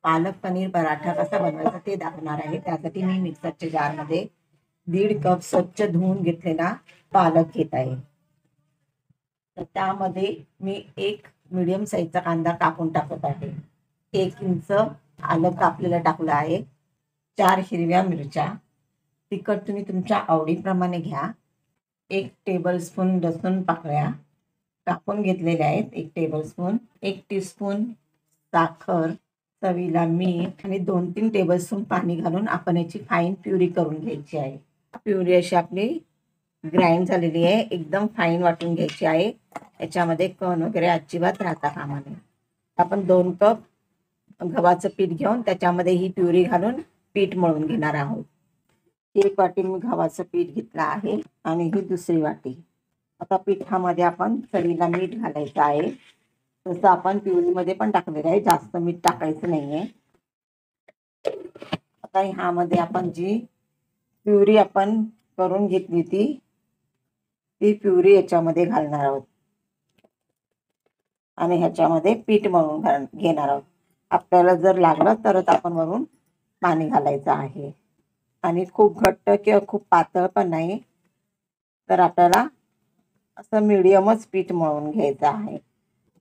पालक पनीर पराठा कसा बनवायचा ते दाखवणार आहे। त्यासाठी मी मिक्सरच्या जारमध्ये 1.5 कप स्वच्छ धुवून घेतलेला पालक घेत आहे। तर त्यामध्ये मी एक मीडियम साईजचा कांदा कापून टाकत आहे। 1 इंच आलं कापलेलं टाकलं आहे। 4 हिरव्या मिरच्या, तिखट तुम्ही तुमच्या आवडीप्रमाणे घ्या। 1 टेबलस्पून लसूण पाकळ्या कापून घेतलेल्या आहेत, 1 टेबलस्पून, 1 टीस्पून साखर, चवीला मीठ आणि 2-3 टेबलस्पून पाणी घालून आपण याची फाईन प्युरी करून घ्यायची आहे। प्युरी अशी आपली ग्राइंड झालेली आहे, एकदम फाईन वाटून घ्यायची आहे। याच्यामध्ये कण वगैरे अजिबात राहता कामा नये। आपण 2 कप गव्हाचं पीठ घेऊन त्याच्यामध्ये ही प्युरी घालून पीठ मळून घेणार आहोत। 1 वाटी मी गव्हाचं पीठ घेतलं आहे आणि ही दुसरी वाटी। आता पिठामध्ये आपण चवीला मीठ घालायचं आहे, तसं आपण प्युरीमध्ये पण टाकलेलं आहे, जास्त मीठ टाकायचं नाहीये। आता ह्यामध्ये आपण जी प्युरी आपण करून घेतली ती प्युरी याच्यामध्ये घालणार आहोत आणि ह्याच्यामध्ये पीठ मळून घेणार आहोत। आपल्याला जर लागलं तरच आपण वरून पाणी घालायचं आहे आणि खूप घट्ट किंवा खूप पातळ पण नाही, तर आपल्याला असं मीडियमच पीठ मळून घ्यायचं आहे।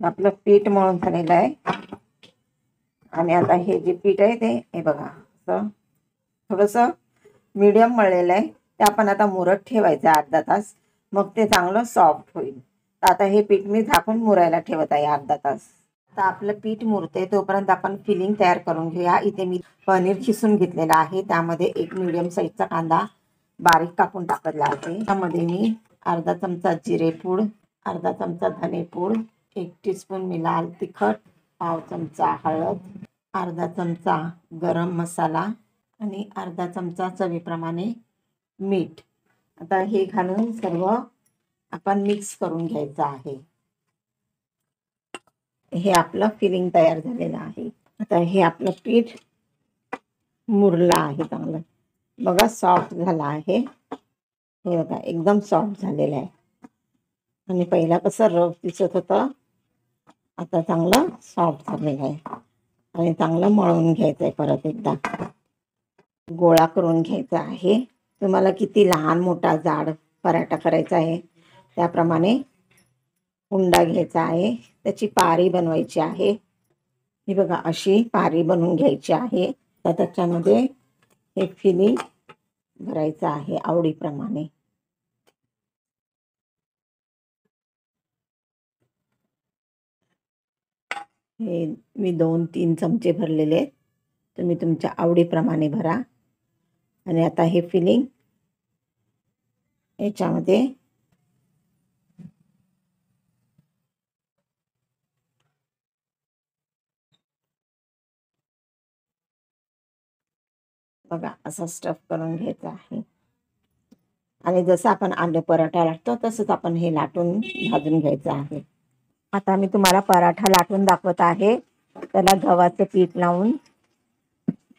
आपलं पीठ मळून झालेलं आहे आणि आता हे जे पीठ आहे ते हे बघा असं थोडंसं मीडियम मळलेलं आहे। ते आपण आता मुरत ठेवायचं अर्धा तास, मग ते चांगलं सॉफ्ट होईल। तर आता हे पीठ मी झाकून मुरायला ठेवत आहे अर्धा तास। आता आपलं पीठ मुरते तोपर्यंत आपण फिलिंग तयार करून घेऊया। इथे मी पनीर खिसून घेतलेला आहे, त्यामध्ये 1 मीडियम साईजचा कांदा बारीक कापून टाकला आहे। त्यामध्ये मी अर्धा चमचा जिरेपूड, अर्धा चमचा धनेपूड, 1 टीस्पून मी लाल तिखट, पाव चमचा हळद, अर्धा चमचा गरम मसाला आणि अर्धा चमचा चवीप्रमाणे मीठ। आता हे घालून सर्व आपण मिक्स करून घ्यायचं आहे। हे आपलं फिलिंग तयार झालेलं आहे। आता हे आपलं पीठ मुरलं आहे चांगलं, बघा सॉफ्ट झालं आहे। हे बघा एकदम सॉफ्ट झालेलं आहे आणि पहिला कसं रफ दिसत होतं, आता चांगलं सॉफ्ट झालेलं आहे आणि चांगलं मळून घ्यायचं आहे। परत एकदा गोळा करून घ्यायचा आहे। तुम्हाला किती लहान मोठा जाड पराठा करायचा आहे त्याप्रमाणे उंडा घ्यायचा आहे, त्याची पारी बनवायची आहे। ही बघा अशी पारी बनवून घ्यायची आहे। तर त्याच्यामध्ये हे फिलिंग भरायचं आहे आवडीप्रमाणे। हे मी 2-3 चमचे भरलेले आहेत, तुम्ही तुमच्या आवडीप्रमाणे भरा आणि आता हे फिलिंग याच्यामध्ये बघा असं स्टफ करून घ्यायचं आहे आणि जसं आपण आलू पराठा लाटतो तसंच आपण हे लाटून भाजून घ्यायचं आहे। आता मी तुम्हाला पराठा लाटून दाखवत आहे। त्याला गव्हाचं पीठ लावून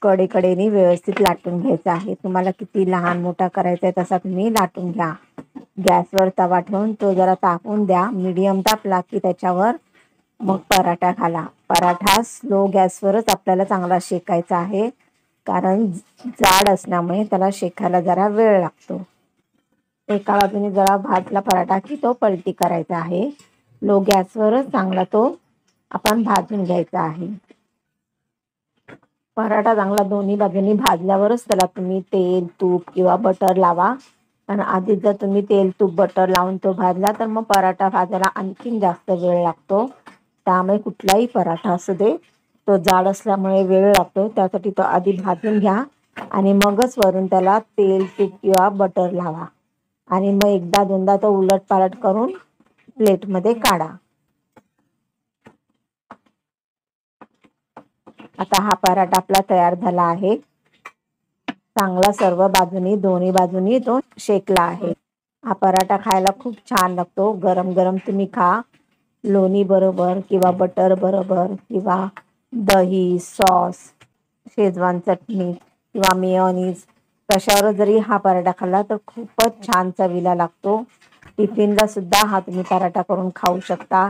कडेकडेने व्यवस्थित लाटून घ्यायचं आहे। तुम्हाला किती लहान मोठा करायचा आहे तसा तुम्ही लाटून घ्या। गॅसवर तवा ठेवून तो जरा तापवून द्या, मीडियम तापला की त्याच्यावर मग पराठा घाला। पराठा स्लो गॅसवरच आपल्याला चांगला शेकायचा आहे, कारण जाड असल्यामुळे त्याला शेकायला जरा वेळ लागतो। एका बाजूने जरा भाजला पराठा की तो पलटी करायचा आहे। लो गॅसवरच चांगला तो आपण भाजून घ्यायचा आहे। पराठा चांगला दोन्ही बाजूनी भाजल्यावरच त्याला तुम्ही तेल, तूप किंवा बटर लावा। आणि आधी जर तुम्ही तेल, तूप, बटर लावून तो भाजला तर मग पराठा भाजायला आणखीन जास्त वेळ लागतो। त्यामुळे कुठलाही पराठा असू दे, तो जाड असल्यामुळे वेळ लागतो, त्यासाठी तो आधी भाजून घ्या आणि मगच वरून त्याला तेल, तूप किंवा बटर लावा आणि मग एकदा दोनदा तो उलटपालट करून प्लेटमध्ये काढा। आता हा पराठा आपला तयार झाला आहे। चांगला सर्व बाजूनी दोन्ही बाजूनी तो शेकला आहे। हा पराठा खायला खूप छान लागतो। गरम गरम तुम्ही खा, लोणी बरोबर किंवा बटर बरोबर किंवा दही, सॉस, शेजवान चटणी किंवा मेयोनीज कशावर जरी हा पराठा खाल्ला तर खूपच छान चवीला लागतो। टिफिनला सुद्धा हा तुम्ही पराठा करून खाऊ शकता।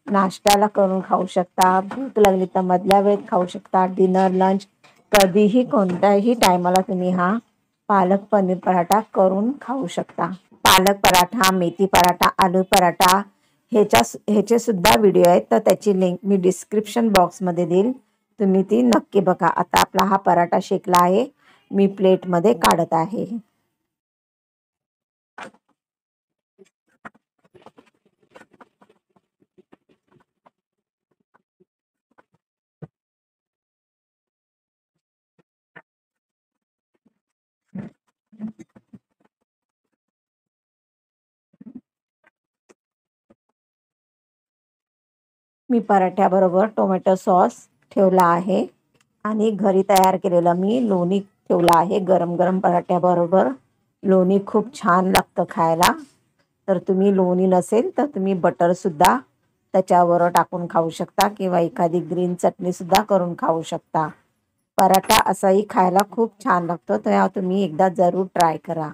नाश्त्याला करून खाऊ शकता, भूक लागली तर मधल्या वेळेत खाऊ शकता, डिनर लंच कधीही कोणत्याही टायमाला तुम्ही हा पालक पनीर पराठा करून खाऊ शकता। पालक पराठा, मेथी पराठा, आलू पराठा ह्याचे सुद्धा व्हिडिओ आहेत, तर त्याची लिंक मी डिस्क्रिप्शन बॉक्समध्ये देईल, तुम्ही ती नक्की बघा। आता आपला हा पराठा शेकला आहे, मी प्लेटमध्ये काढत आहे। मी पराठ्याबरोबर टोमॅटो सॉस ठेवला आहे आणि घरी तयार केलेलं मी लोणी ठेवला आहे। गरम गरम पराठ्याबरोबर लोणी खूप छान लागतं खायला। तर तुम्ही लोणी नसेल तर तुम्ही बटरसुद्धा त्याच्यावर टाकून खाऊ शकता किंवा एखादी ग्रीन चटणीसुद्धा करून खाऊ शकता। पराठा असाही खायला खूप छान लागतो, तर तुम्ही एकदा जरूर ट्राय करा।